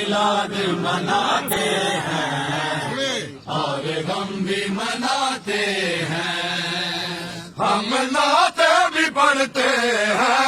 میلاد مناتے ہیں اور ہم بھی مناتے ہیں، ہم نعت بھی پڑھتے ہیں